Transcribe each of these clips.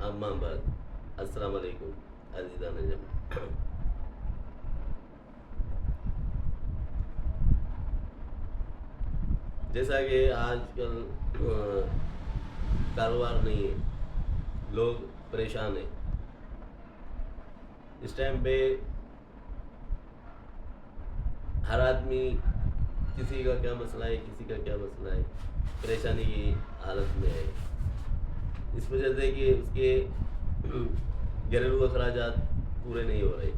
اما بعد السلام علیکم عزیزان جب جیسا کہ آج کل کاروبار نہیں ہے، لوگ پریشان ہیں. اس ٹائم پہ ہر آدمی کسی کا کیا مسئلہ ہے، کسی کا کیا مسئلہ ہے، پریشانی کی حالت میں ہے. اس وجہ سے کہ اس کے گھریلو اخراجات پورے نہیں ہو رہے.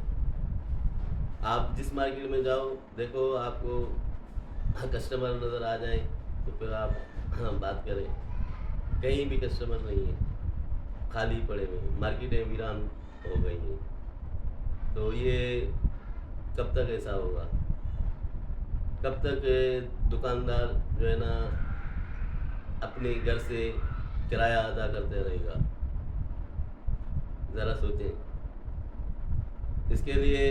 آپ جس مارکیٹ میں جاؤ دیکھو آپ کو کسٹمر نظر آ جائیں تو پھر آپ بات کریں. کہیں بھی کسٹمر نہیں ہے، خالی پڑے ہوئے، مارکیٹیں ویران ہو گئی ہیں. تو یہ کب تک ایسا ہوگا؟ کب تک دکاندار جو ہے نا اپنے گھر سے کرایہ ادا کرتے رہے گا؟ ذرا سوچیں. اس کے لیے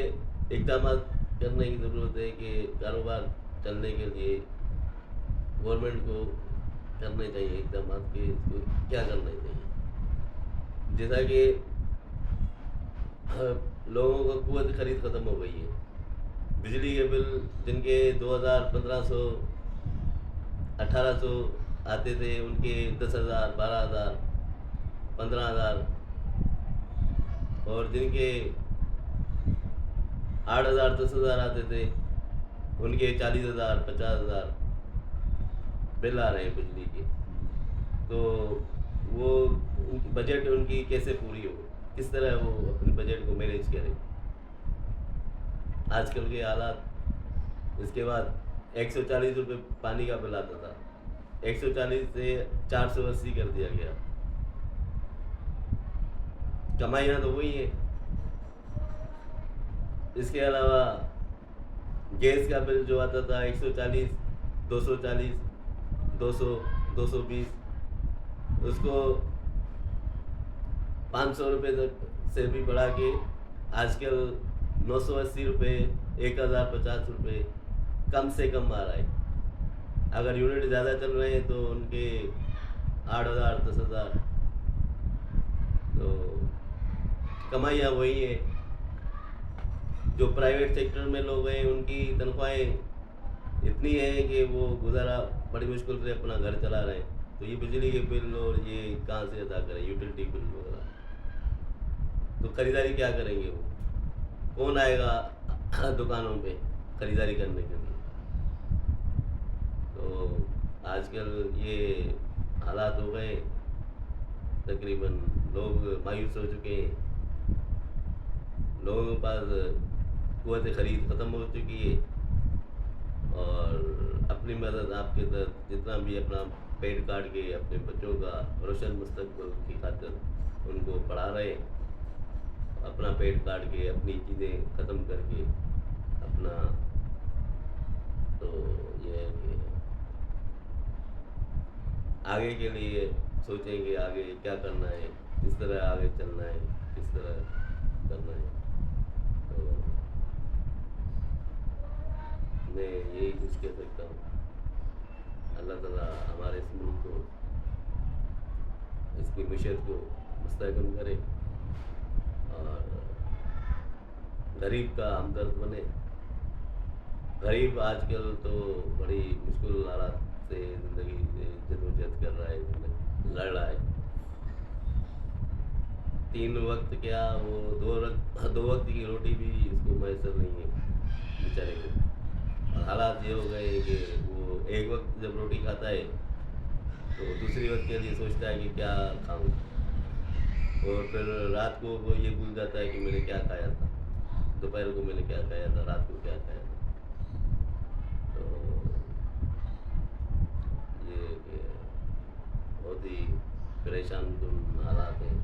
اقدامات کرنے کی ضرورت ہے کہ کاروبار چلنے کے لیے گورنمنٹ کو کرنے چاہیے اقدامات کہ اس کو کیا کرنا چاہیے. جیسا کہ لوگوں کو قوت خرید ختم ہو گئی ہے. بجلی کے بل جن کے 2,000 1,500 1,800 آتے تھے ان کے 10,000 12,000 15,000 اور جن کے 8,000 10,000 آتے تھے ان کے 40,000 50,000 بل آ رہے ہیں بجلی کے. تو وہ بجٹ ان کی کیسے پوری ہو، کس طرح وہ اپنے بجٹ کو مینیج کریں آج کل کے حالات. اس کے بعد 140 روپے پانی کا بل آتا تھا، 140 سے 480 کر دیا گیا. کمائیاں تو وہی ہیں. اس کے علاوہ گیس کا بل جو آتا تھا 140 240 200 220 اس کو 500 روپے تک سے بھی بڑھا کے آج کل 980 روپے 1,050 روپے کم سے کم آ رہا ہے. اگر یونٹ زیادہ چل رہے ہیں تو ان کے 8,000 10,000. تو کمائیاں وہی ہیں. جو پرائیویٹ سیکٹر میں لوگ ہیں ان کی تنخواہیں اتنی ہیں کہ وہ گزارا بڑی مشکل سے اپنا گھر چلا رہے ہیں. تو یہ بجلی کے بل اور یہ کہاں سے ادا کریں، یوٹیلٹی بل وغیرہ. تو خریداری کیا کریں گے؟ وہ کون آئے گا دکانوں پہ خریداری کرنے کے لیے؟ تو آج کل یہ حالات ہو گئے، تقریباً لوگ مایوس ہو چکے ہیں. لوگوں کے پاس قوت خرید ختم ہو چکی ہے اور اپنی مدد آپ کے تحت جتنا بھی اپنا پیٹ کاٹ کے اپنے بچوں کا روشن مستقبل کی خاطر ان کو پڑھا رہے ہیں. اپنا پیٹ کاٹ کے اپنی چیزیں ختم کر کے اپنا. تو یہ ہے کہ آگے کے لیے سوچیں کہ آگے کیا کرنا ہے، کس طرح آگے چلنا ہے، کس طرح کرنا ہے. تو میں یہی کچھ کہہ سکتا ہوں. اللہ تعالیٰ ہمارے اس ملک کو، اس کی معیشت کو مستحکم کرے اور غریب کا ہمدرد بنے. غریب آج کل تو بڑی مشکل حالات سے زندگی سے جدوجہد کر رہا ہے، لڑ رہا ہے. 3 وقت کیا وہ 2 وقت کی روٹی بھی اس کو میسر نہیں ہے بیچارے کو. اور حالات یہ ہو گئے کہ وہ ایک وقت جب روٹی کھاتا ہے تو دوسری وقت کے لیے سوچتا ہے کہ کیا کھاؤں، اور پھر رات کو وہ یہ بھول جاتا ہے کہ میں نے کیا کھایا تھا، دوپہر کو میں نے کیا کھایا تھا، رات کو کیا کھایا تھا. تو یہ کہ بہت ہی پریشان کن حالات ہیں.